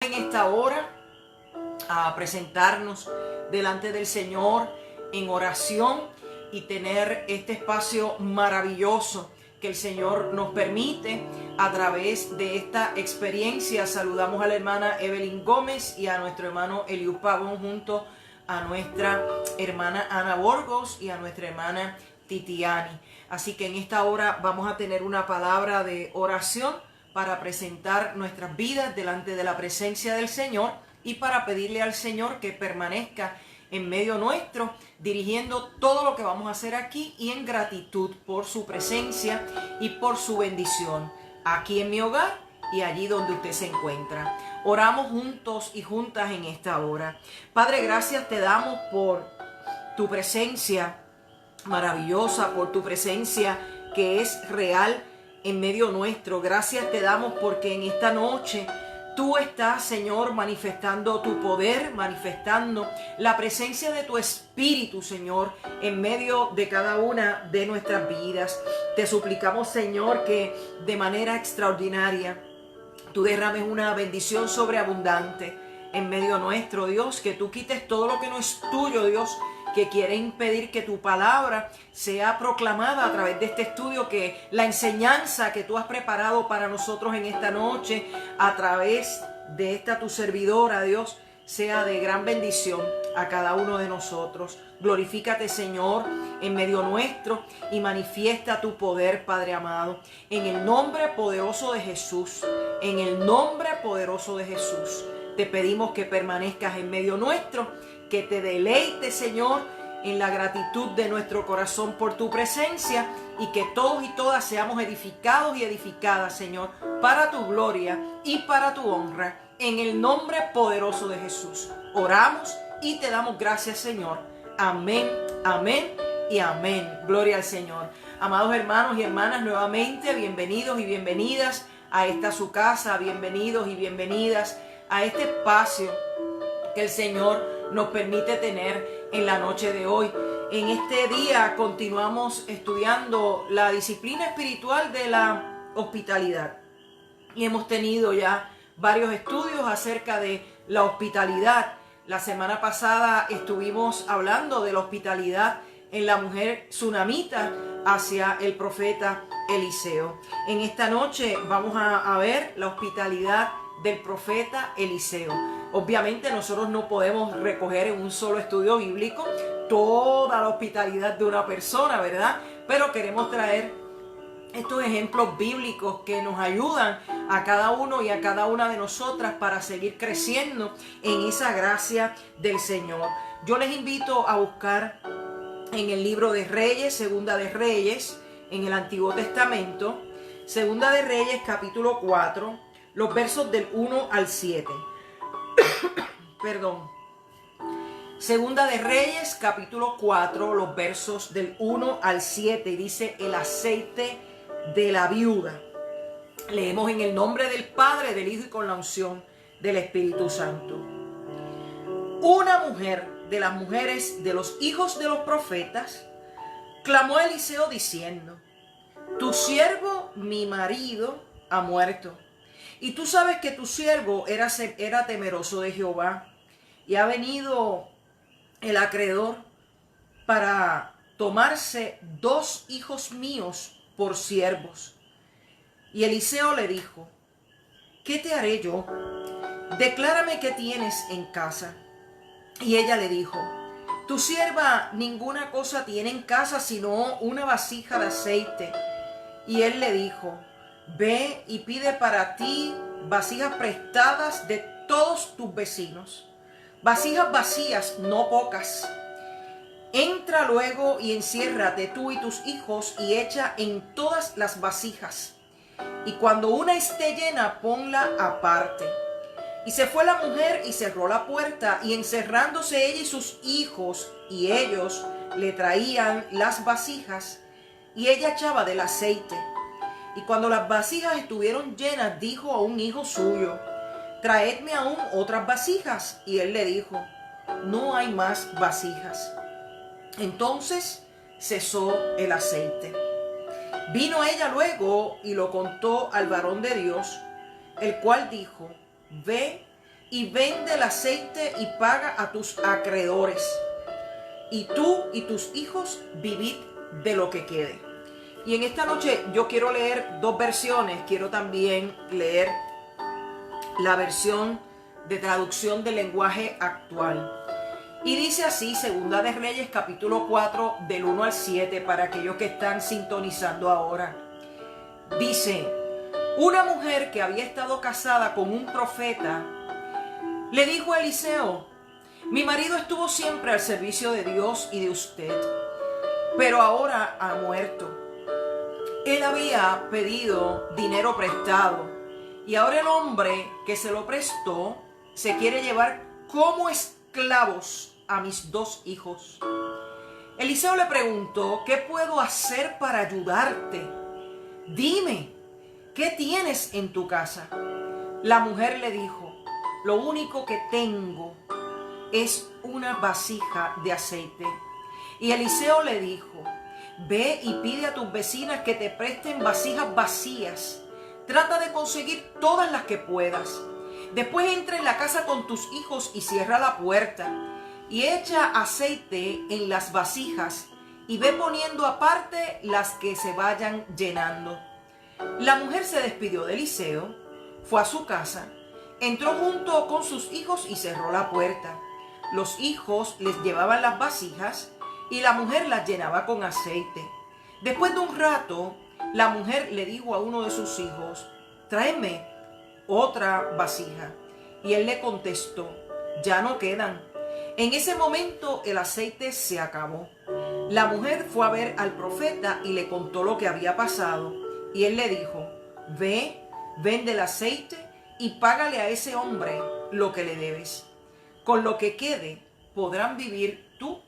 En esta hora a presentarnos delante del Señor en oración y tener este espacio maravilloso que el Señor nos permite a través de esta experiencia. Saludamos a la hermana Evelyn Gómez y a nuestro hermano Eliud Pavón, junto a nuestra hermana Ana Borgos y a nuestra hermana Titiani. Así que en esta hora vamos a tener una palabra de oración para presentar nuestras vidas delante de la presencia del Señor y para pedirle al Señor que permanezca en medio nuestro, dirigiendo todo lo que vamos a hacer aquí y en gratitud por su presencia y por su bendición, aquí en mi hogar y allí donde usted se encuentra. Oramos juntos y juntas en esta hora. Padre, gracias te damos por tu presencia maravillosa, por tu presencia que es real en medio nuestro. Gracias te damos porque en esta noche tú estás, Señor, manifestando tu poder, manifestando la presencia de tu Espíritu, Señor, en medio de cada una de nuestras vidas. Te suplicamos, Señor, que de manera extraordinaria tú derrames una bendición sobreabundante en medio nuestro, Dios, que tú quites todo lo que no es tuyo, Dios, que quiere impedir que tu palabra sea proclamada a través de este estudio, que la enseñanza que tú has preparado para nosotros en esta noche, a través de esta tu servidora, Dios, sea de gran bendición a cada uno de nosotros. Glorifícate, Señor, en medio nuestro y manifiesta tu poder, Padre amado, en el nombre poderoso de Jesús, en el nombre poderoso de Jesús. Te pedimos que permanezcas en medio nuestro, que te deleites, Señor, en la gratitud de nuestro corazón por tu presencia y que todos y todas seamos edificados y edificadas, Señor, para tu gloria y para tu honra. En el nombre poderoso de Jesús oramos y te damos gracias, Señor. Amén, amén y amén. Gloria al Señor. Amados hermanos y hermanas, nuevamente bienvenidos y bienvenidas a esta su casa, bienvenidos y bienvenidas a este espacio que el Señor nos permite tener en la noche de hoy. En este día continuamos estudiando la disciplina espiritual de la hospitalidad y hemos tenido ya varios estudios acerca de la hospitalidad. La semana pasada estuvimos hablando de la hospitalidad en la mujer tsunamita hacia el profeta Eliseo. En esta noche vamos a ver la hospitalidad del profeta Eliseo. Obviamente nosotros no podemos recoger en un solo estudio bíblico toda la hospitalidad de una persona, ¿verdad? Pero queremos traer estos ejemplos bíblicos que nos ayudan a cada uno y a cada una de nosotras para seguir creciendo en esa gracia del Señor. Yo les invito a buscar en el libro de Reyes, Segunda de Reyes, en el Antiguo Testamento, Segunda de Reyes, capítulo 4, los versos del 1 al 7. Perdón. Segunda de Reyes, capítulo 4, los versos del 1 al 7. Dice: el aceite de la viuda. Leemos en el nombre del Padre, del Hijo y con la unción del Espíritu Santo. Una mujer de las mujeres de los hijos de los profetas clamó a Eliseo diciendo: tu siervo, mi marido, ha muerto. Y tú sabes que tu siervo era temeroso de Jehová, y ha venido el acreedor para tomarse 2 hijos míos por siervos. Y Eliseo le dijo: ¿qué te haré yo? Declárame qué tienes en casa. Y ella le dijo: tu sierva ninguna cosa tiene en casa sino una vasija de aceite. Y él le dijo: ve y pide para ti vasijas prestadas de todos tus vecinos, vasijas vacías, no pocas. Entra luego y enciérrate tú y tus hijos y echa en todas las vasijas. Y cuando una esté llena, ponla aparte. Y se fue la mujer y cerró la puerta, y encerrándose ella y sus hijos, y ellos le traían las vasijas, y ella echaba del aceite. Y cuando las vasijas estuvieron llenas, dijo a un hijo suyo: traedme aún otras vasijas. Y él le dijo: no hay más vasijas. Entonces cesó el aceite. Vino ella luego y lo contó al varón de Dios, el cual dijo: ve, y vende el aceite y paga a tus acreedores. Y tú y tus hijos vivid de lo que quede. Y en esta noche yo quiero leer dos versiones. Quiero también leer la versión de traducción del lenguaje actual. Y dice así, Segunda de Reyes, capítulo 4, del 1 al 7, para aquellos que están sintonizando ahora. Dice: una mujer que había estado casada con un profeta le dijo a Eliseo: mi marido estuvo siempre al servicio de Dios y de usted, pero ahora ha muerto. Él había pedido dinero prestado y ahora el hombre que se lo prestó se quiere llevar como esclavos a mis dos hijos. Eliseo le preguntó: ¿qué puedo hacer para ayudarte? Dime, ¿qué tienes en tu casa? La mujer le dijo: lo único que tengo es una vasija de aceite. Y Eliseo le dijo: ve y pide a tus vecinas que te presten vasijas vacías. Trata de conseguir todas las que puedas. Después entra en la casa con tus hijos y cierra la puerta. Y echa aceite en las vasijas y ve poniendo aparte las que se vayan llenando. La mujer se despidió de Eliseo, fue a su casa, entró junto con sus hijos y cerró la puerta. Los hijos les llevaban las vasijas y la mujer las llenaba con aceite. Después de un rato, la mujer le dijo a uno de sus hijos: tráeme otra vasija. Y él le contestó: ya no quedan. En ese momento el aceite se acabó. La mujer fue a ver al profeta y le contó lo que había pasado. Y él le dijo: ve, vende el aceite y págale a ese hombre lo que le debes. Con lo que quede podrán vivir tú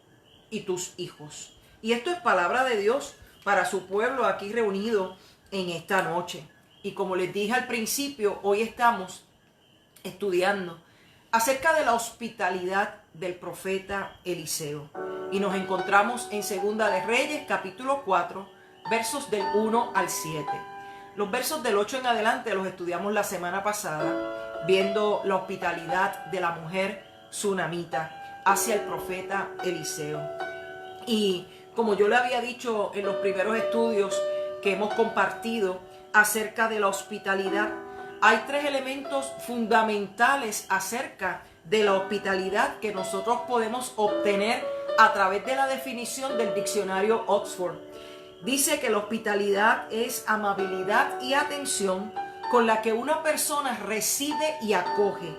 y tus hijos. Y esto es palabra de Dios para su pueblo aquí reunido en esta noche. Y como les dije al principio, hoy estamos estudiando acerca de la hospitalidad del profeta Eliseo. Y nos encontramos en Segunda de Reyes, capítulo 4, versos del 1 al 7. Los versos del 8 en adelante los estudiamos la semana pasada, viendo la hospitalidad de la mujer sunamita hacia el profeta Eliseo. Y como yo le había dicho en los primeros estudios que hemos compartido acerca de la hospitalidad, hay tres elementos fundamentales acerca de la hospitalidad que nosotros podemos obtener a través de la definición del diccionario Oxford. Dice que la hospitalidad es amabilidad y atención con la que una persona recibe y acoge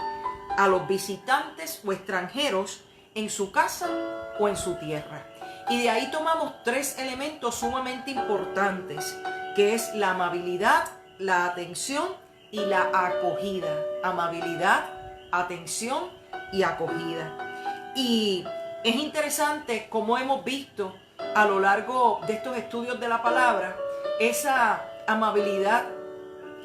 a los visitantes o extranjeros en su casa o en su tierra. Y de ahí tomamos tres elementos sumamente importantes, que es la amabilidad, la atención y la acogida. Amabilidad, atención y acogida. Y es interesante cómo hemos visto a lo largo de estos estudios de la palabra esa amabilidad,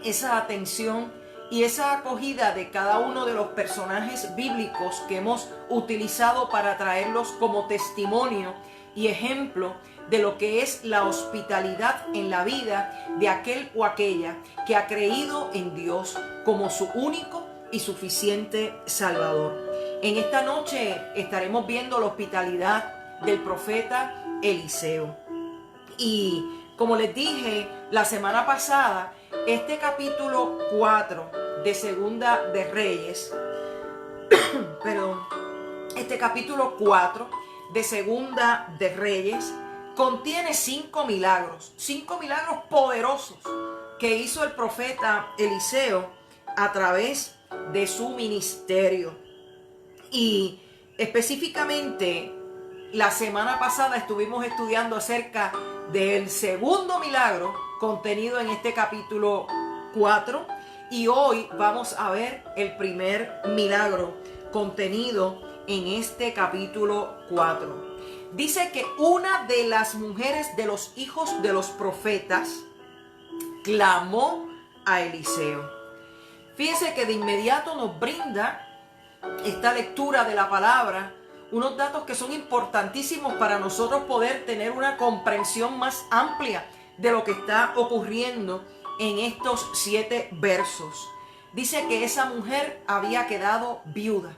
esa atención y esa acogida de cada uno de los personajes bíblicos que hemos utilizado para traerlos como testimonio y ejemplo de lo que es la hospitalidad en la vida de aquel o aquella que ha creído en Dios como su único y suficiente Salvador. En esta noche estaremos viendo la hospitalidad del profeta Eliseo. Y como les dije la semana pasada, este capítulo 4 de Segunda de Reyes, este capítulo 4 de Segunda de Reyes contiene 5 milagros poderosos que hizo el profeta Eliseo a través de su ministerio. Y específicamente la semana pasada estuvimos estudiando acerca del segundo milagro contenido en este capítulo 4 y hoy vamos a ver el primer milagro contenido en este capítulo 4. Dice que una de las mujeres de los hijos de los profetas clamó a Eliseo. Fíjense que de inmediato nos brinda esta lectura de la palabra unos datos que son importantísimos para nosotros poder tener una comprensión más amplia de lo que está ocurriendo en estos 7 versos. dice que esa mujer había quedado viuda.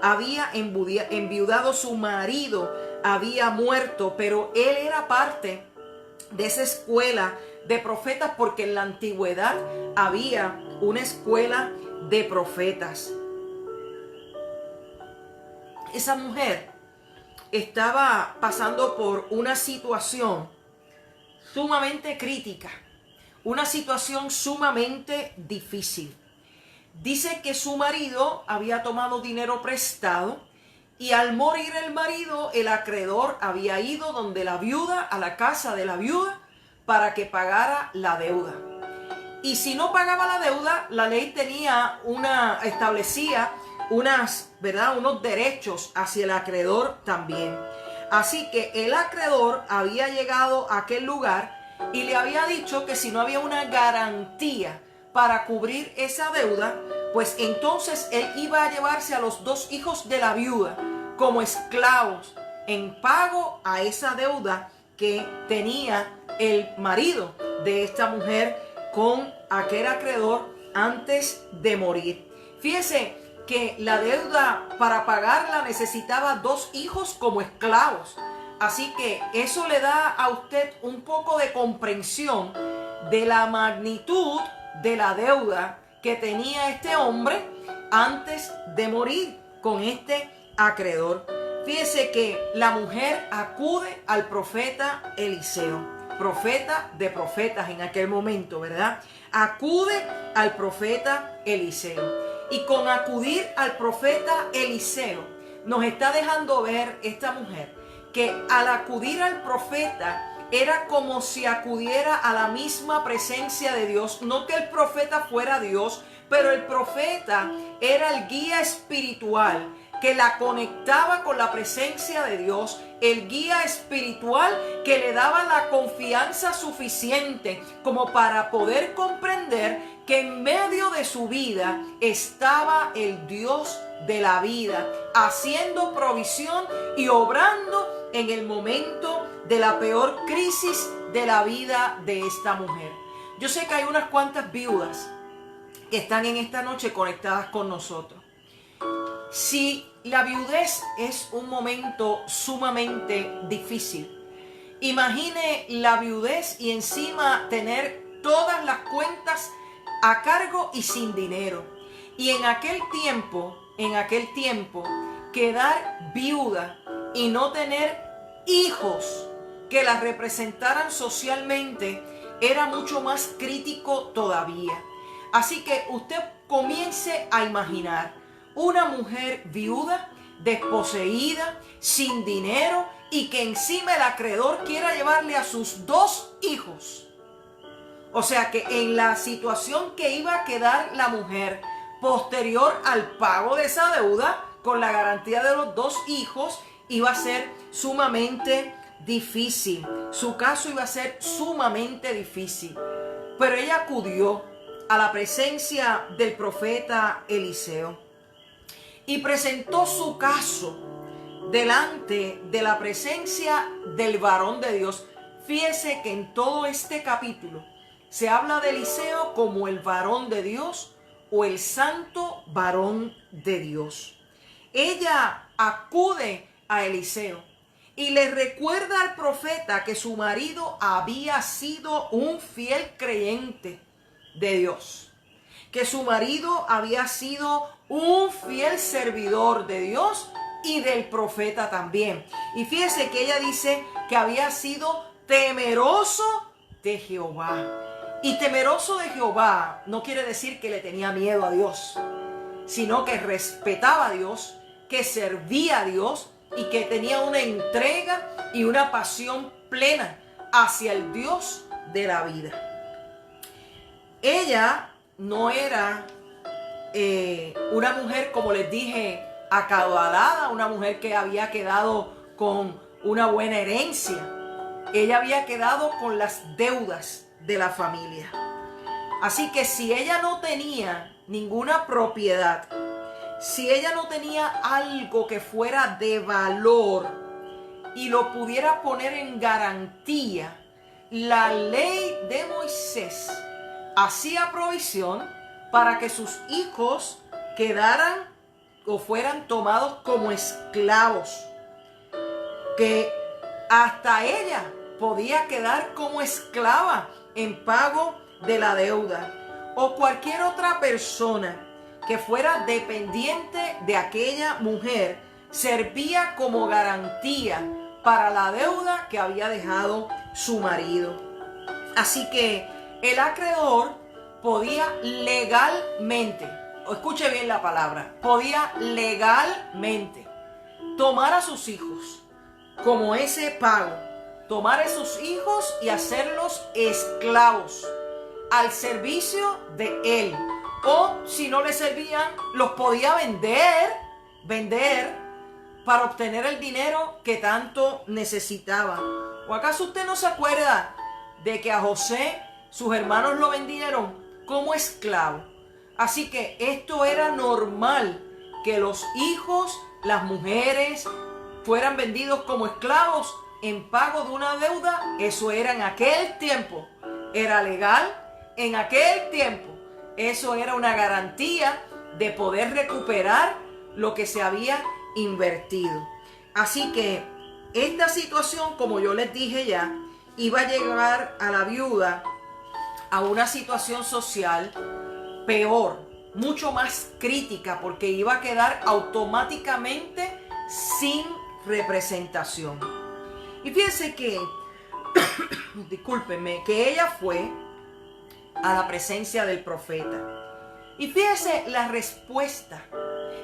Había enviudado, su marido había muerto, pero él era parte de esa escuela de profetas, porque en la antigüedad había una escuela de profetas. Esa mujer estaba pasando por una situación sumamente crítica, una situación sumamente difícil. Dice que su marido había tomado dinero prestado y al morir el marido, el acreedor había ido donde la viuda, a la casa de la viuda, para que pagara la deuda. Y si no pagaba la deuda, la ley establecía unos derechos hacia el acreedor también. Así que el acreedor había llegado a aquel lugar y le había dicho que si no había una garantía para cubrir esa deuda, pues entonces él iba a llevarse a los 2 hijos de la viuda como esclavos en pago a esa deuda que tenía el marido de esta mujer con aquel acreedor antes de morir. Fíjese que la deuda, para pagarla, necesitaba 2 hijos como esclavos. Así que eso le da a usted un poco de comprensión de la magnitud de la deuda que tenía este hombre antes de morir con este acreedor. Fíjese que la mujer acude al profeta Eliseo, profeta de profetas en aquel momento, ¿verdad? Acude al profeta Eliseo. Y con acudir al profeta Eliseo, nos está dejando ver esta mujer que al acudir al profeta era como si acudiera a la misma presencia de Dios. No que el profeta fuera Dios, pero el profeta era el guía espiritual que la conectaba con la presencia de Dios, el guía espiritual que le daba la confianza suficiente como para poder comprender que en medio de su vida estaba el Dios de la vida, haciendo provisión y obrando en el momento de la peor crisis de la vida de esta mujer. Yo sé que hay unas cuantas viudas que están en esta noche conectadas con nosotros. Si la viudez es un momento sumamente difícil, imagine la viudez y encima tener todas las cuentas a cargo y sin dinero. Y en aquel tiempo, quedar viuda y no tener hijos que la representaran socialmente era mucho más crítico todavía. Así que usted comience a imaginar una mujer viuda, desposeída, sin dinero, y que encima el acreedor quiera llevarle a sus 2 hijos. O sea que en la situación que iba a quedar la mujer posterior al pago de esa deuda, con la garantía de los 2 hijos, iba a ser sumamente difícil. Su caso iba a ser sumamente difícil. Pero ella acudió a la presencia del profeta Eliseo y presentó su caso delante de la presencia del varón de Dios. Fíjese que en todo este capítulo se habla de Eliseo como el varón de Dios o el santo varón de Dios. Ella acude a Eliseo y le recuerda al profeta que su marido había sido un fiel creyente de Dios, que su marido había sido un fiel servidor de Dios y del profeta también. Y fíjese que ella dice que había sido temeroso de Jehová. Y temeroso de Jehová no quiere decir que le tenía miedo a Dios, sino que respetaba a Dios, que servía a Dios y que tenía una entrega y una pasión plena hacia el Dios de la vida. Ella no era una mujer, como les dije, acaudalada, una mujer que había quedado con una buena herencia. Ella había quedado con las deudas de la familia. Así que si ella no tenía ninguna propiedad, si ella no tenía algo que fuera de valor y lo pudiera poner en garantía, la ley de Moisés hacía provisión para que sus hijos quedaran o fueran tomados como esclavos, que hasta ella podía quedar como esclava en pago de la deuda, o cualquier otra persona que fuera dependiente de aquella mujer servía como garantía para la deuda que había dejado su marido. Así que el acreedor podía legalmente, escuche bien la palabra, podía legalmente tomar a sus hijos como ese pago, tomar a esos hijos y hacerlos esclavos al servicio de él. O si no le servían, los podía vender para obtener el dinero que tanto necesitaba. ¿O acaso usted no se acuerda de que a José sus hermanos lo vendieron como esclavo? Así que esto era normal, que los hijos, las mujeres, fueran vendidos como esclavos en pago de una deuda. Eso era en aquel tiempo, era legal. En aquel tiempo, eso era una garantía de poder recuperar lo que se había invertido. Así que esta situación, como yo les dije ya, iba a llevar a la viuda a una situación social peor, mucho más crítica, porque iba a quedar automáticamente sin representación. Y fíjense que, discúlpenme, que ella fue a la presencia del profeta. Y fíjese la respuesta,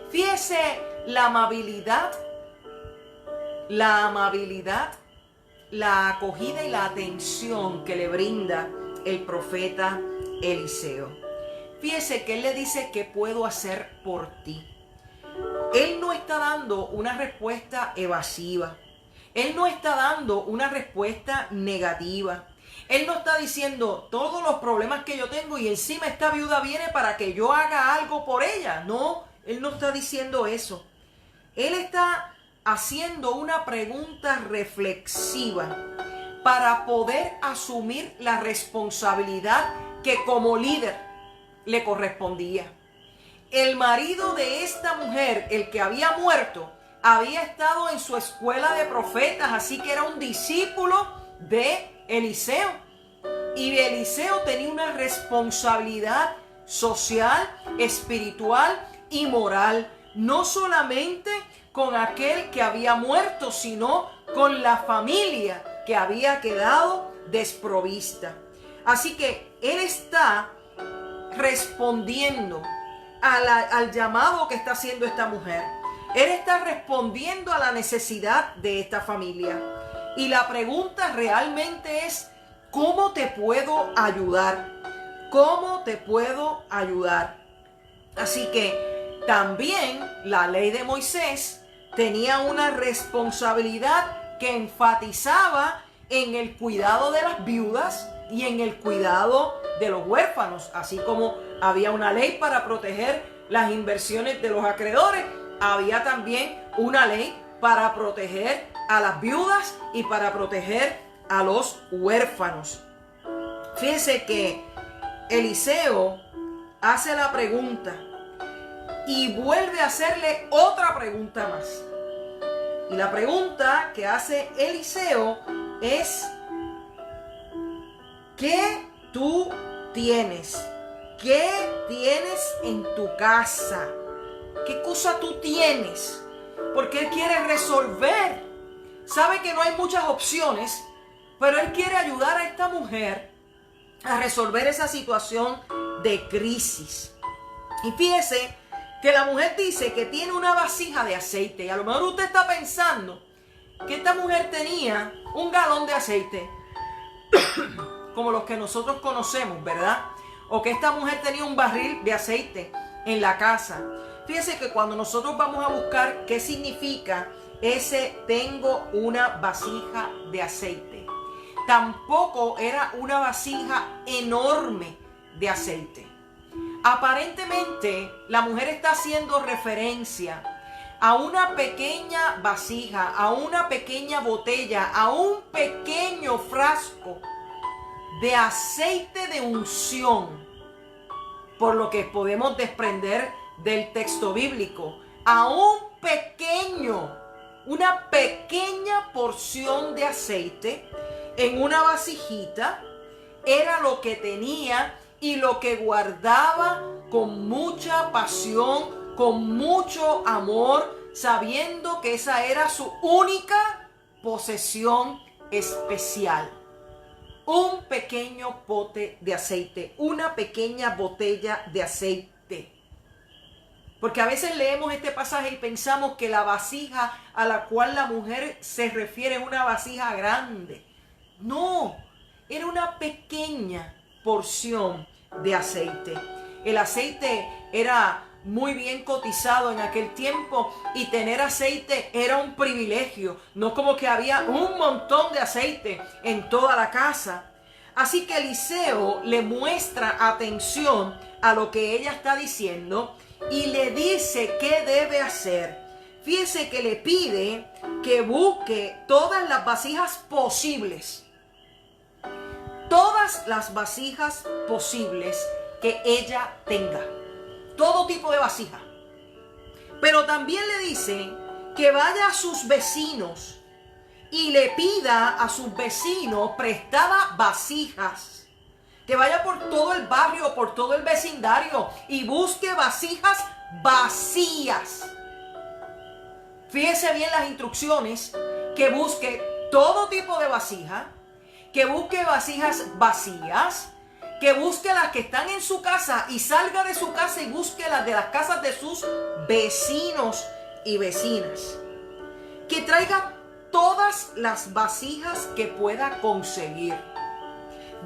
fíjese la amabilidad, la acogida y la atención que le brinda el profeta Eliseo. Fíjese que él le dice: ¿qué puedo hacer por ti? Él no está dando una respuesta evasiva. Él no está dando una respuesta negativa. Él no está diciendo todos los problemas que yo tengo y encima esta viuda viene para que yo haga algo por ella. No, él no está diciendo eso. Él está haciendo una pregunta reflexiva para poder asumir la responsabilidad que como líder le correspondía. El marido de esta mujer, el que había muerto, había estado en su escuela de profetas, así que era un discípulo de Eliseo. Y Eliseo tenía una responsabilidad social, espiritual y moral, no solamente con aquel que había muerto, sino con la familia que había quedado desprovista. Así que él está respondiendo al llamado que está haciendo esta mujer. Él está respondiendo a la necesidad de esta familia. Y la pregunta realmente es: ¿cómo te puedo ayudar? ¿Cómo te puedo ayudar? Así que también la ley de Moisés tenía una responsabilidad que enfatizaba en el cuidado de las viudas y en el cuidado de los huérfanos. Así como había una ley para proteger las inversiones de los acreedores, había también una ley para proteger a las viudas y para proteger a los huérfanos. Fíjense que Eliseo hace la pregunta y vuelve a hacerle otra pregunta más. Y la pregunta que hace Eliseo es: ¿qué tú tienes? ¿Qué tienes en tu casa? ¿Qué cosa tú tienes? Porque él quiere resolver. Sabe que no hay muchas opciones, pero él quiere ayudar a esta mujer a resolver esa situación de crisis. Y fíjese que la mujer dice que tiene una vasija de aceite. Y a lo mejor usted está pensando que esta mujer tenía un galón de aceite, como los que nosotros conocemos, ¿verdad? O que esta mujer tenía un barril de aceite en la casa. Fíjese que cuando nosotros vamos a buscar qué significa ese tengo una vasija de aceite, tampoco era una vasija enorme de aceite. Aparentemente la mujer está haciendo referencia a una pequeña vasija, a una pequeña botella, a un pequeño frasco de aceite de unción por lo que podemos desprender del texto bíblico, una pequeña porción de aceite en una vasijita era lo que tenía y lo que guardaba con mucha pasión, con mucho amor, sabiendo que esa era su única posesión especial. Un pequeño pote de aceite, una pequeña botella de aceite. Porque a veces leemos este pasaje y pensamos que la vasija a la cual la mujer se refiere es una vasija grande. No, era una pequeña porción de aceite. El aceite era muy bien cotizado en aquel tiempo y tener aceite era un privilegio, no como que había un montón de aceite en toda la casa. Así que Eliseo le muestra atención a lo que ella está diciendo y le dice qué debe hacer. Fíjese que le pide que busque todas las vasijas posibles. Todas las vasijas posibles que ella tenga. Todo tipo de vasija. Pero también le dice que vaya a sus vecinos y le pida a sus vecinos prestadas vasijas. Que vaya por todo el barrio, por todo el vecindario y busque vasijas vacías. Fíjese bien las instrucciones, que busque todo tipo de vasija, que busque vasijas vacías, que busque las que están en su casa y salga de su casa y busque las de las casas de sus vecinos y vecinas. Que traiga todas las vasijas que pueda conseguir,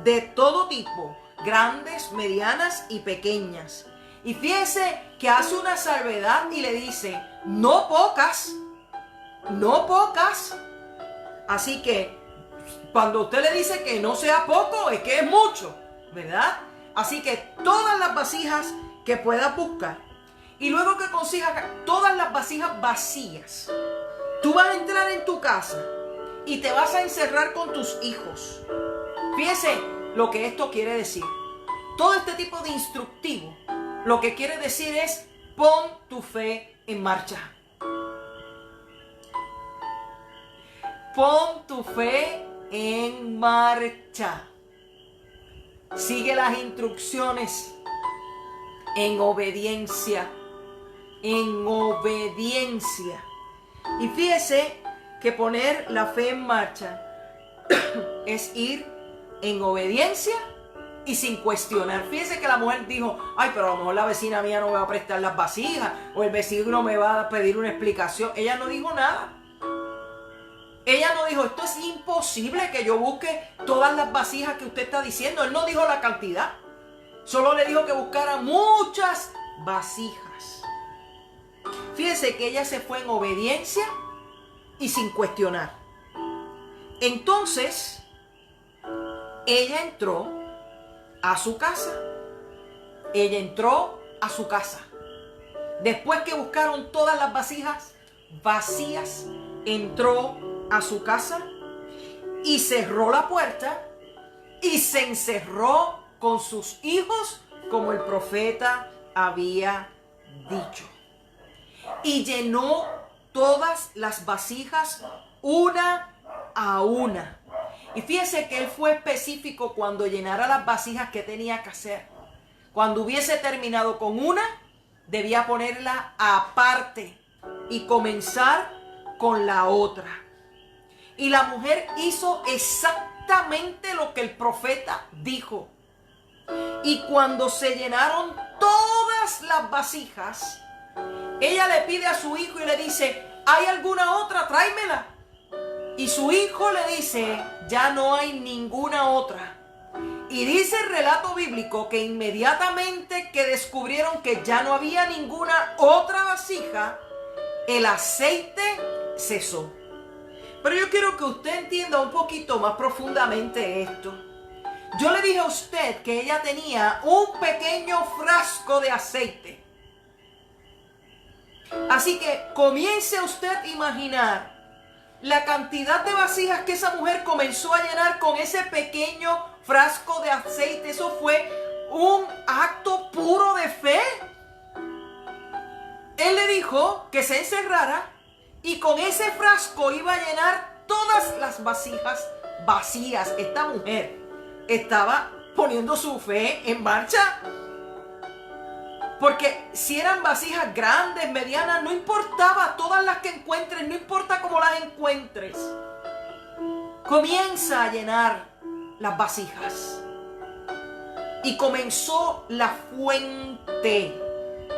de todo tipo, grandes, medianas y pequeñas. Y fíjese que hace una salvedad y le dice, no pocas, no pocas. Así que cuando usted le dice que no sea poco, es que es mucho, ¿verdad? Así que todas las vasijas que puedas buscar. Y luego que consigas todas las vasijas vacías, tú vas a entrar en tu casa y te vas a encerrar con tus hijos. Fíjese lo que esto quiere decir. Todo este tipo de instructivo, lo que quiere decir es, pon tu fe en marcha. Pon tu fe en marcha. Sigue las instrucciones en obediencia. En obediencia. Y fíjese que poner la fe en marcha es ir en obediencia y sin cuestionar. Fíjese que la mujer dijo, ay, pero a lo mejor la vecina mía no me va a prestar las vasijas o el vecino me va a pedir una explicación. Ella no dijo nada. Ella no dijo, esto es imposible que yo busque todas las vasijas que usted está diciendo. Él no dijo la cantidad. Solo le dijo que buscara muchas vasijas. Fíjese que ella se fue en obediencia y sin cuestionar. Entonces, ella entró a su casa. Ella entró a su casa. Después que buscaron todas las vasijas vacías, entró a su casa y cerró la puerta y se encerró con sus hijos como el profeta había dicho. Y llenó todas las vasijas una a una. Y fíjese que él fue específico cuando llenara las vasijas que tenía que hacer. Cuando hubiese terminado con una, debía ponerla aparte y comenzar con la otra. Y la mujer hizo exactamente lo que el profeta dijo. Y cuando se llenaron todas las vasijas, ella le pide a su hijo y le dice, ¿hay alguna otra? Tráemela. Y su hijo le dice, ya no hay ninguna otra. Y dice el relato bíblico que inmediatamente que descubrieron que ya no había ninguna otra vasija, el aceite cesó. Pero yo quiero que usted entienda un poquito más profundamente esto. Yo le dije a usted que ella tenía un pequeño frasco de aceite. Así que comience usted a imaginar la cantidad de vasijas que esa mujer comenzó a llenar con ese pequeño frasco de aceite. Eso fue un acto puro de fe. Él le dijo que se encerrara y con ese frasco iba a llenar todas las vasijas vacías. Esta mujer estaba poniendo su fe en marcha. Porque si eran vasijas grandes, medianas, no importaba, todas las que encuentres, no importa cómo las encuentres. Comienza a llenar las vasijas. Y comenzó la fuente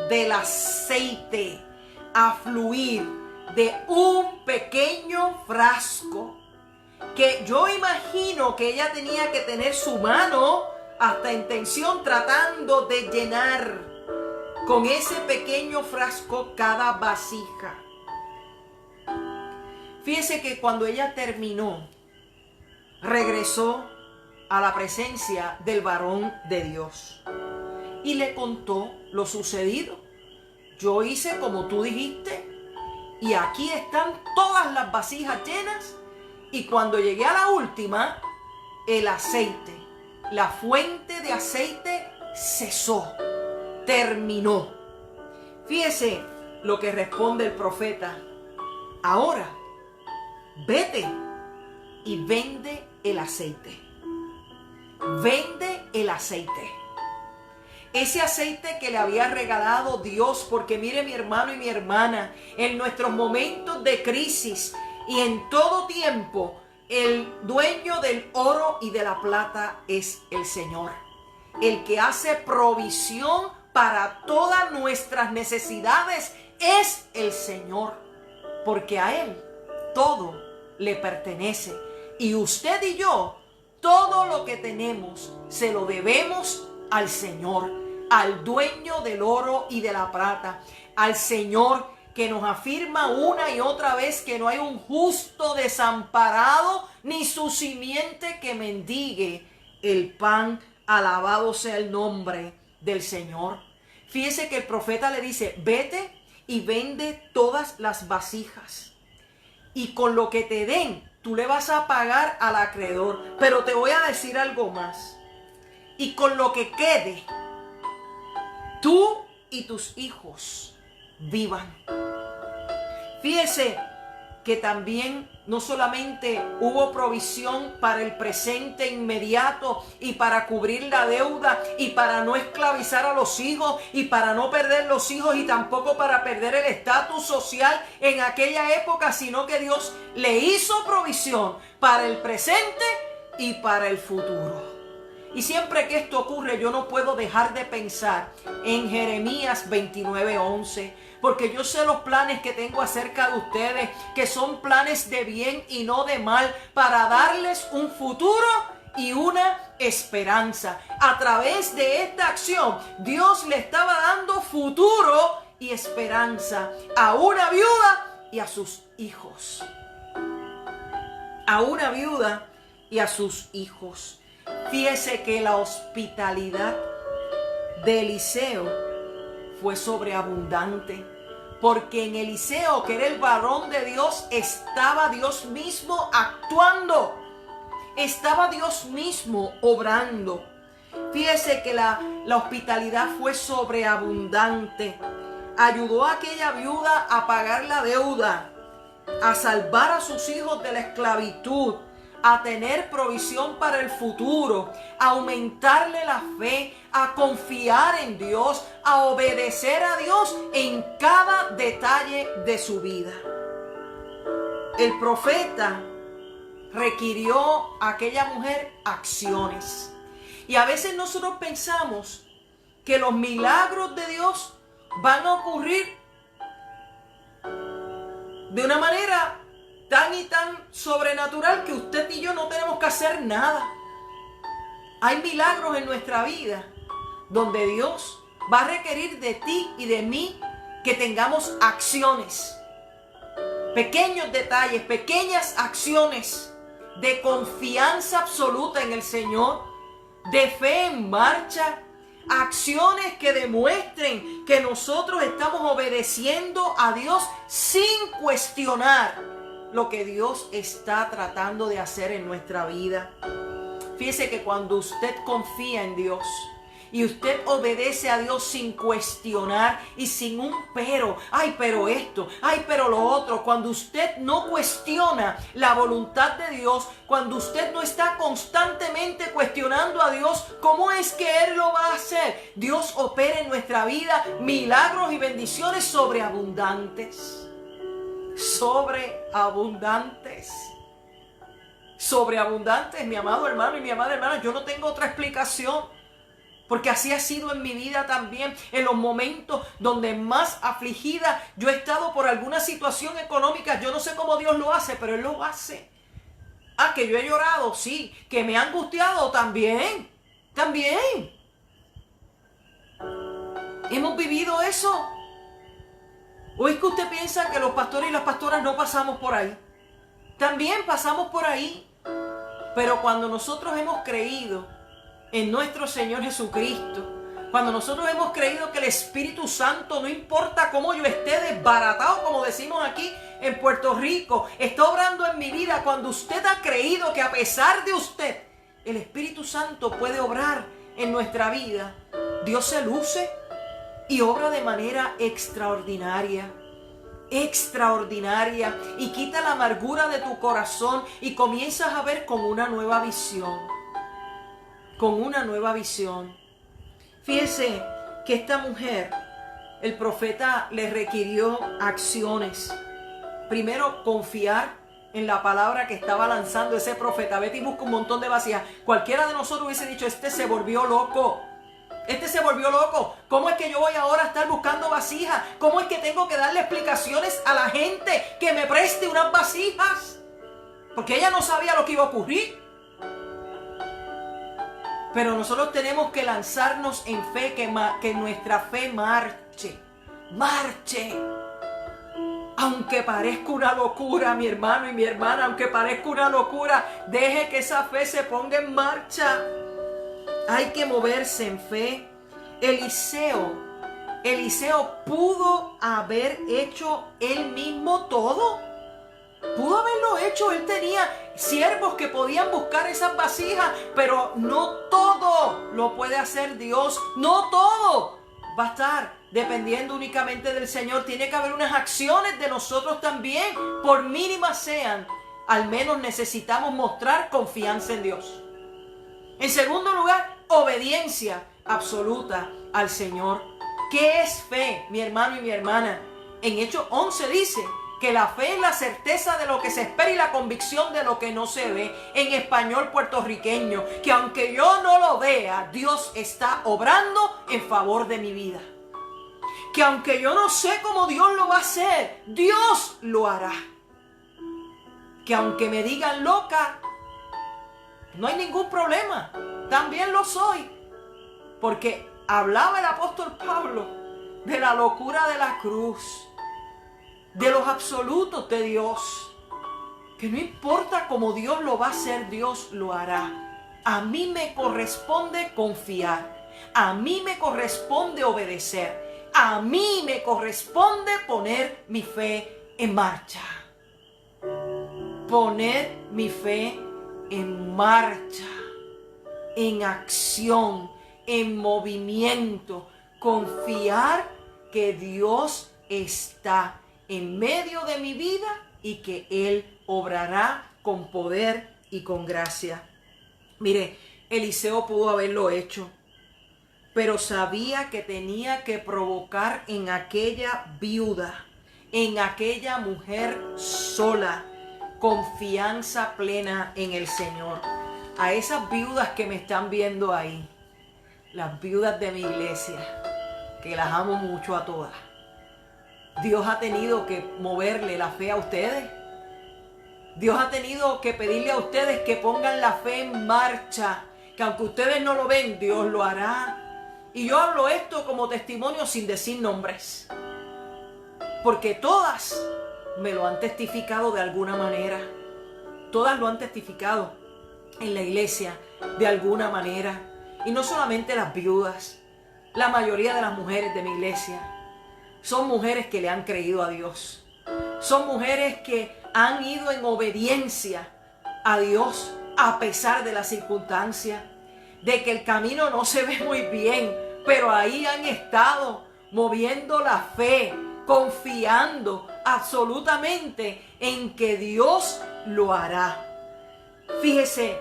del aceite a fluir de un pequeño frasco. Que yo imagino que ella tenía que tener su mano hasta en tensión tratando de llenar con ese pequeño frasco cada vasija. Fíjese que cuando ella terminó, regresó a la presencia del varón de Dios y le contó lo sucedido. Yo hice como tú dijiste y aquí están todas las vasijas llenas. Y cuando llegué a la última, el aceite, la fuente de aceite cesó. Terminó. Fíjese lo que responde el profeta. Ahora, vete y vende el aceite. Vende el aceite. Ese aceite que le había regalado Dios, porque mire mi hermano y mi hermana, en nuestros momentos de crisis y en todo tiempo, el dueño del oro y de la plata es el Señor. El que hace provisión para todas nuestras necesidades es el Señor, porque a Él todo le pertenece. Y usted y yo, todo lo que tenemos, se lo debemos al Señor, al dueño del oro y de la plata, al Señor que nos afirma una y otra vez que no hay un justo desamparado, ni su simiente que mendigue el pan. Alabado sea el nombre del Señor. Fíjese que el profeta le dice, vete y vende todas las vasijas. Y con lo que te den, tú le vas a pagar al acreedor. Pero te voy a decir algo más. Y con lo que quede, tú y tus hijos vivan. Fíjese que también no solamente hubo provisión para el presente inmediato y para cubrir la deuda y para no esclavizar a los hijos y para no perder los hijos y tampoco para perder el estatus social en aquella época, sino que Dios le hizo provisión para el presente y para el futuro. Y siempre que esto ocurre, yo no puedo dejar de pensar en Jeremías 29:11, porque yo sé los planes que tengo acerca de ustedes, que son planes de bien y no de mal, para darles un futuro y una esperanza. A través de esta acción, Dios le estaba dando futuro y esperanza a una viuda y a sus hijos. A una viuda y a sus hijos. Fíjese que la hospitalidad de Eliseo fue sobreabundante, porque en Eliseo, que era el varón de Dios, estaba Dios mismo actuando, estaba Dios mismo obrando. Fíjese que la hospitalidad fue sobreabundante, ayudó a aquella viuda a pagar la deuda, a salvar a sus hijos de la esclavitud, a tener provisión para el futuro, a aumentarle la fe, a confiar en Dios, a obedecer a Dios en cada detalle de su vida. El profeta requirió a aquella mujer acciones. Y a veces nosotros pensamos que los milagros de Dios van a ocurrir de una manera tan y tan sobrenatural que usted y yo no tenemos que hacer nada. Hay milagros en nuestra vida donde Dios va a requerir de ti y de mí que tengamos acciones, pequeños detalles, pequeñas acciones de confianza absoluta en el Señor, de fe en marcha, acciones que demuestren que nosotros estamos obedeciendo a Dios sin cuestionar lo que Dios está tratando de hacer en nuestra vida. Fíjese que cuando usted confía en Dios y usted obedece a Dios sin cuestionar y sin un pero, ay, pero esto, ay, pero lo otro, cuando usted no cuestiona la voluntad de Dios, cuando usted no está constantemente cuestionando a Dios, ¿cómo es que Él lo va a hacer? Dios opera en nuestra vida milagros y bendiciones sobreabundantes. Sobreabundantes. Sobreabundantes, mi amado hermano y mi amada hermana. Yo no tengo otra explicación. Porque así ha sido en mi vida también. En los momentos donde más afligida yo he estado por alguna situación económica. Yo no sé cómo Dios lo hace, pero Él lo hace. Ah, que yo he llorado, sí. Que me ha angustiado, también. También. Hemos vivido eso. ¿O es que usted piensa que los pastores y las pastoras no pasamos por ahí? También pasamos por ahí. Pero cuando nosotros hemos creído en nuestro Señor Jesucristo, cuando nosotros hemos creído que el Espíritu Santo, no importa cómo yo esté desbaratado, como decimos aquí en Puerto Rico, está obrando en mi vida, cuando usted ha creído que a pesar de usted, el Espíritu Santo puede obrar en nuestra vida, Dios se luce y obra de manera extraordinaria. Extraordinaria, y quita la amargura de tu corazón y comienzas a ver con una nueva visión. Con una nueva visión. Fíjese que esta mujer, el profeta le requirió acciones. Primero, confiar en la palabra que estaba lanzando ese profeta. Vete y busca un montón de vasijas. Cualquiera de nosotros hubiese dicho, este se volvió loco. Este se volvió loco. ¿Cómo es que yo voy ahora a estar buscando vasijas? ¿Cómo es que tengo que darle explicaciones a la gente que me preste unas vasijas? Porque ella no sabía lo que iba a ocurrir. Pero nosotros tenemos que lanzarnos en fe, que nuestra fe marche. Marche. Aunque parezca una locura, mi hermano y mi hermana, aunque parezca una locura, deje que esa fe se ponga en marcha. Hay que moverse en fe. Eliseo pudo haber hecho él mismo todo. Pudo haberlo hecho. Él tenía siervos que podían buscar esas vasijas, pero no todo lo puede hacer Dios. No todo va a estar dependiendo únicamente del Señor. Tiene que haber unas acciones de nosotros también, por mínimas sean. Al menos necesitamos mostrar confianza en Dios. En segundo lugar, obediencia absoluta al Señor. ¿Qué es fe, mi hermano y mi hermana? En Hechos 11 dice que la fe es la certeza de lo que se espera y la convicción de lo que no se ve. En español puertorriqueño, que aunque yo no lo vea, Dios está obrando en favor de mi vida. Que aunque yo no sé cómo Dios lo va a hacer, Dios lo hará. Que aunque me digan loca, no hay ningún problema. También lo soy. Porque hablaba el apóstol Pablo de la locura de la cruz, de los absolutos de Dios, que no importa cómo Dios lo va a hacer, Dios lo hará. A mí me corresponde confiar, a mí me corresponde obedecer, a mí me corresponde poner mi fe en marcha. Poner mi fe en marcha, en acción, en movimiento, confiar que Dios está en medio de mi vida y que Él obrará con poder y con gracia. Mire, Eliseo pudo haberlo hecho, pero sabía que tenía que provocar en aquella viuda, en aquella mujer sola, confianza plena en el Señor. A esas viudas que me están viendo ahí, las viudas de mi iglesia, que las amo mucho a todas, Dios ha tenido que moverle la fe a ustedes. Dios ha tenido que pedirle a ustedes que pongan la fe en marcha, que aunque ustedes no lo ven, Dios lo hará. Y yo hablo esto como testimonio sin decir nombres, porque todas me lo han testificado de alguna manera. Todas lo han testificado en la iglesia de alguna manera. Y no solamente las viudas, la mayoría de las mujeres de mi iglesia son mujeres que le han creído a Dios. Son mujeres que han ido en obediencia a Dios a pesar de las circunstancias. de que el camino no se ve muy bien, pero ahí han estado moviendo la fe, confiando absolutamente en que Dios lo hará. Fíjese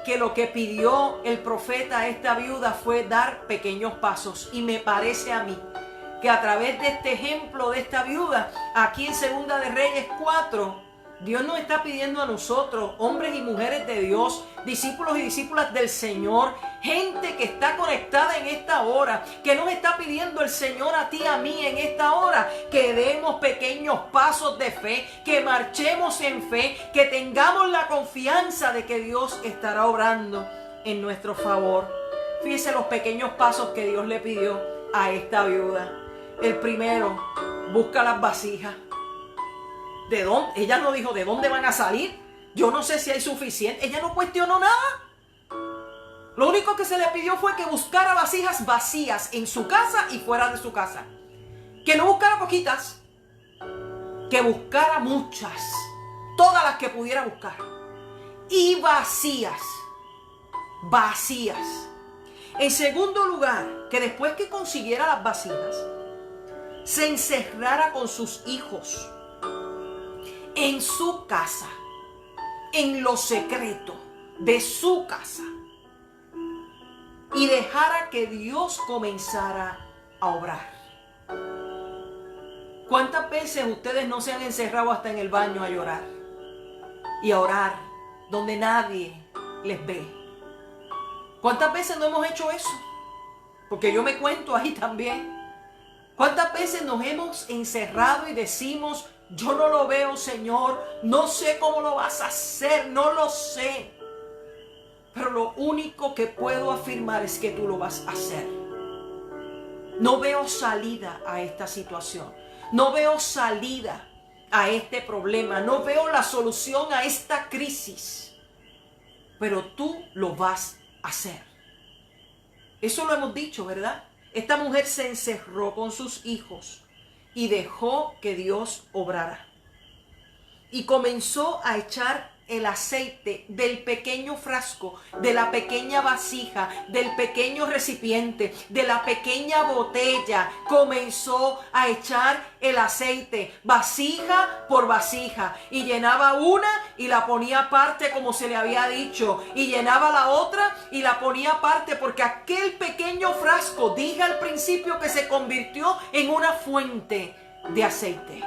que lo que pidió el profeta a esta viuda fue dar pequeños pasos, y me parece a mí que a través de este ejemplo de esta viuda, aquí en Segunda de Reyes 4, Dios nos está pidiendo a nosotros, hombres y mujeres de Dios, discípulos y discípulas del Señor, gente que está conectada en esta hora, que nos está pidiendo el Señor a ti, a mí en esta hora, que demos pequeños pasos de fe, que marchemos en fe, que tengamos la confianza de que Dios estará obrando en nuestro favor. Fíjese los pequeños pasos que Dios le pidió a esta viuda. El primero, busca las vasijas. ¿De dónde? Ella no dijo de dónde van a salir. Yo no sé si hay suficiente. Ella no cuestionó nada. Lo único que se le pidió fue que buscara vasijas vacías en su casa y fuera de su casa. Que no buscara poquitas, que buscara muchas, todas las que pudiera buscar. Y vacías. Vacías. En segundo lugar, que después que consiguiera las vasijas, se encerrara con sus hijos en su casa, en lo secreto de su casa, y dejara que Dios comenzara a obrar. ¿Cuántas veces ustedes no se han encerrado hasta en el baño a llorar y a orar donde nadie les ve? ¿Cuántas veces no hemos hecho eso? Porque yo me cuento ahí también. ¿Cuántas veces nos hemos encerrado y decimos: yo no lo veo, Señor, no sé cómo lo vas a hacer, no lo sé? Pero lo único que puedo afirmar es que tú lo vas a hacer. No veo salida a esta situación. No veo salida a este problema. No veo la solución a esta crisis. Pero tú lo vas a hacer. Eso lo hemos dicho, ¿verdad? Esta mujer se encerró con sus hijos y dejó que Dios obrara. Y comenzó a echar el aceite del pequeño frasco, de la pequeña vasija, del pequeño recipiente, de la pequeña botella. Comenzó a echar el aceite, vasija por vasija, y llenaba una y la ponía aparte como se le había dicho, y llenaba la otra y la ponía aparte, porque aquel pequeño frasco, dije al principio, que se convirtió en una fuente de aceite.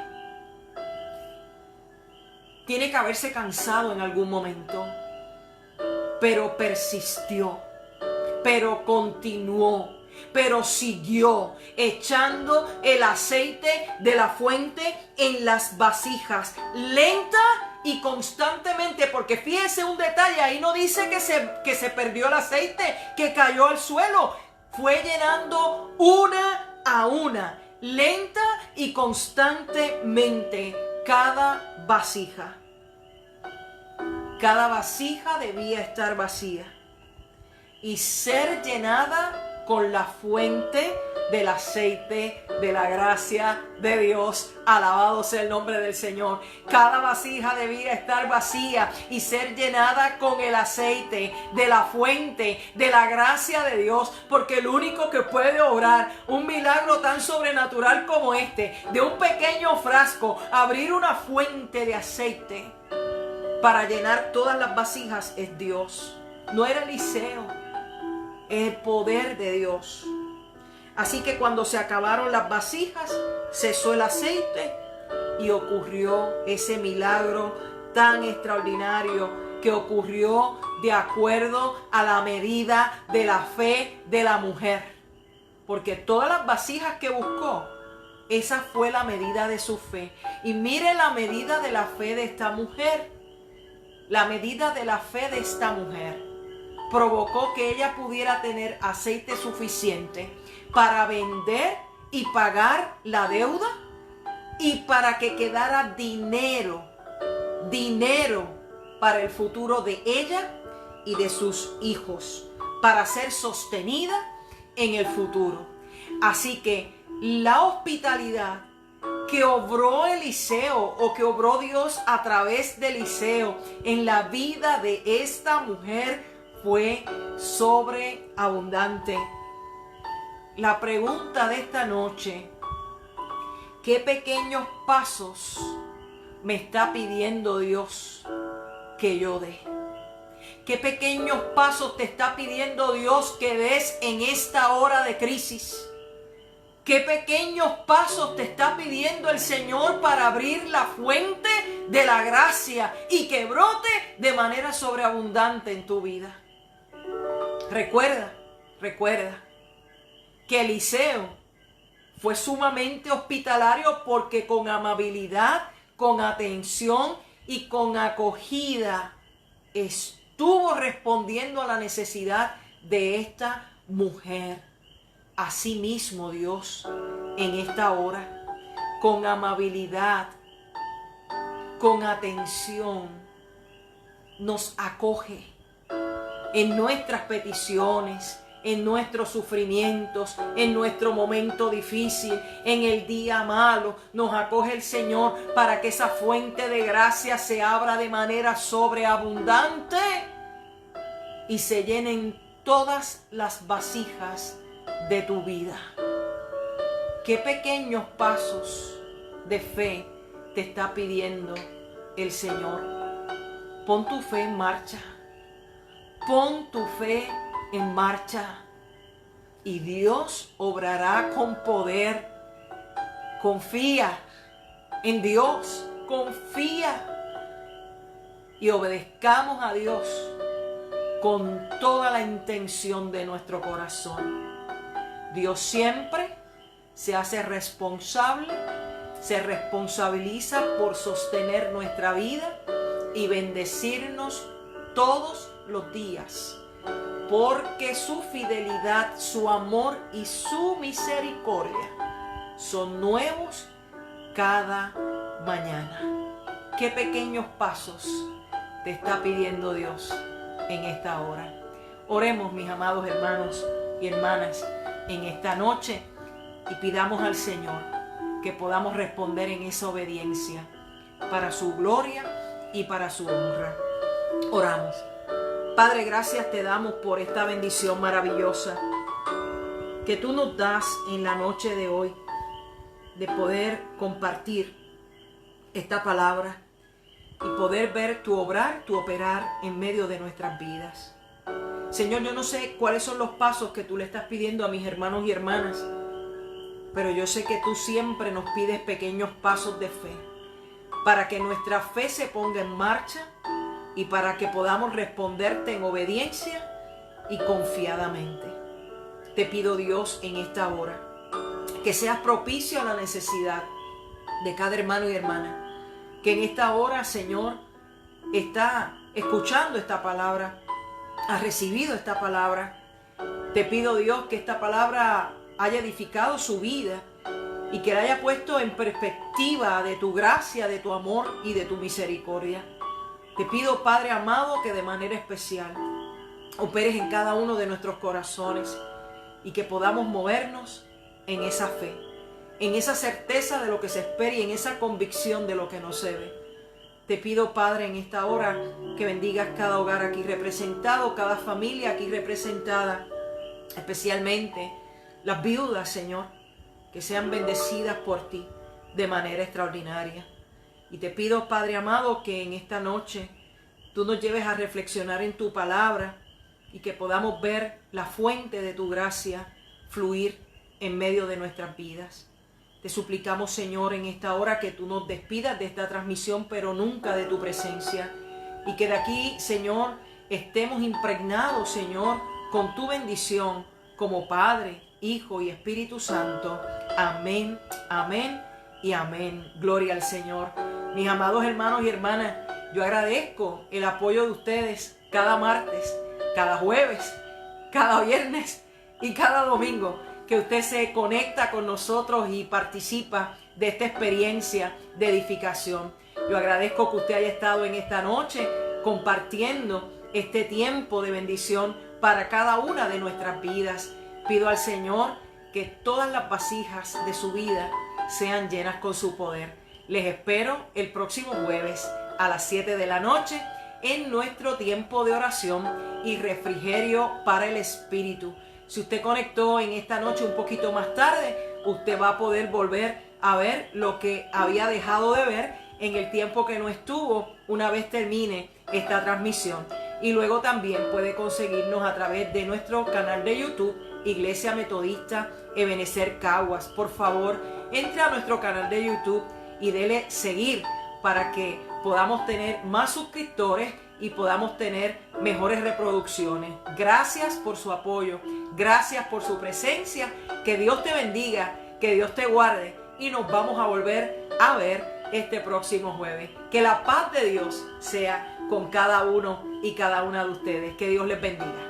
Tiene que haberse cansado en algún momento, pero persistió, pero continuó, pero siguió echando el aceite de la fuente en las vasijas, lenta y constantemente, porque fíjese un detalle, ahí no dice que se perdió el aceite, que cayó al suelo. Fue llenando una a una, lenta y constantemente, cada vasija. Cada vasija debía estar vacía y ser llenada con la fuente del aceite de la gracia de Dios. Alabado sea el nombre del Señor. Cada vasija debía estar vacía y ser llenada con el aceite de la fuente de la gracia de Dios, porque el único que puede obrar un milagro tan sobrenatural como este, de un pequeño frasco, abrir una fuente de aceite para llenar todas las vasijas, es Dios. No era Eliseo, es el poder de Dios. Así que cuando se acabaron las vasijas, cesó el aceite y ocurrió ese milagro tan extraordinario que ocurrió de acuerdo a la medida de la fe de la mujer. Porque todas las vasijas que buscó, esa fue la medida de su fe. Y mire la medida de la fe de esta mujer. La medida de la fe de esta mujer provocó que ella pudiera tener aceite suficiente para vender y pagar la deuda, y para que quedara dinero para el futuro de ella y de sus hijos, para ser sostenida en el futuro. Así que la hospitalidad que obró Eliseo, o que obró Dios a través de Eliseo en la vida de esta mujer, fue sobreabundante. La pregunta de esta noche: ¿qué pequeños pasos me está pidiendo Dios que yo dé? ¿Qué pequeños pasos te está pidiendo Dios que des en esta hora de crisis? ¿Qué pequeños pasos te está pidiendo el Señor para abrir la fuente de la gracia y que brote de manera sobreabundante en tu vida? Recuerda que Eliseo fue sumamente hospitalario porque con amabilidad, con atención y con acogida estuvo respondiendo a la necesidad de esta mujer. Asimismo, Dios, en esta hora, con amabilidad, con atención, nos acoge en nuestras peticiones, en nuestros sufrimientos, en nuestro momento difícil, en el día malo. Nos acoge el Señor para que esa fuente de gracia se abra de manera sobreabundante y se llenen todas las vasijas de tu vida. ¿Qué pequeños pasos de fe te está pidiendo el Señor? Pon tu fe en marcha. Pon tu fe en marcha y Dios obrará con poder. Confía en Dios, confía y obedezcamos a Dios con toda la intención de nuestro corazón. Dios siempre se hace responsable, se responsabiliza por sostener nuestra vida y bendecirnos todos los días, porque su fidelidad, su amor y su misericordia son nuevos cada mañana. ¿Qué pequeños pasos te está pidiendo Dios en esta hora? Oremos, mis amados hermanos y hermanas, en esta noche y pidamos al Señor que podamos responder en esa obediencia para su gloria y para su honra. Oramos. Padre, gracias te damos por esta bendición maravillosa que tú nos das en la noche de hoy, de poder compartir esta palabra y poder ver tu obrar, tu operar en medio de nuestras vidas. Señor, yo no sé cuáles son los pasos que tú le estás pidiendo a mis hermanos y hermanas, pero yo sé que tú siempre nos pides pequeños pasos de fe para que nuestra fe se ponga en marcha y para que podamos responderte en obediencia y confiadamente. Te pido, Dios, en esta hora, que seas propicio a la necesidad de cada hermano y hermana, que en esta hora, Señor, está escuchando esta palabra, ha recibido esta palabra. Te pido, Dios, que esta palabra haya edificado su vida y que la haya puesto en perspectiva de tu gracia, de tu amor y de tu misericordia. Te pido, Padre amado, que de manera especial operes en cada uno de nuestros corazones y que podamos movernos en esa fe, en esa certeza de lo que se espera y en esa convicción de lo que no se ve. Te pido, Padre, en esta hora que bendigas cada hogar aquí representado, cada familia aquí representada, especialmente las viudas, Señor, que sean bendecidas por ti de manera extraordinaria. Y te pido, Padre amado, que en esta noche tú nos lleves a reflexionar en tu palabra y que podamos ver la fuente de tu gracia fluir en medio de nuestras vidas. Te suplicamos, Señor, en esta hora que tú nos despidas de esta transmisión, pero nunca de tu presencia. Y que de aquí, Señor, estemos impregnados, Señor, con tu bendición como Padre, Hijo y Espíritu Santo. Amén, amén y amén. Gloria al Señor. Mis amados hermanos y hermanas, yo agradezco el apoyo de ustedes cada martes, cada jueves, cada viernes y cada domingo, que usted se conecta con nosotros y participa de esta experiencia de edificación. Yo agradezco que usted haya estado en esta noche compartiendo este tiempo de bendición para cada una de nuestras vidas. Pido al Señor que todas las vasijas de su vida sean llenas con su poder. Les espero el próximo jueves a las 7 de la noche en nuestro tiempo de oración y refrigerio para el espíritu. Si usted conectó en esta noche un poquito más tarde, usted va a poder volver a ver lo que había dejado de ver en el tiempo que no estuvo una vez termine esta transmisión. Y luego también puede conseguirnos a través de nuestro canal de YouTube, Iglesia Metodista Ebenecer Caguas. Por favor, entre a nuestro canal de YouTube y dele seguir para que podamos tener más suscriptores y podamos tener mejores reproducciones. Gracias por su apoyo, gracias por su presencia. Que Dios te bendiga, que Dios te guarde y nos vamos a volver a ver este próximo jueves. Que la paz de Dios sea con cada uno y cada una de ustedes. Que Dios les bendiga.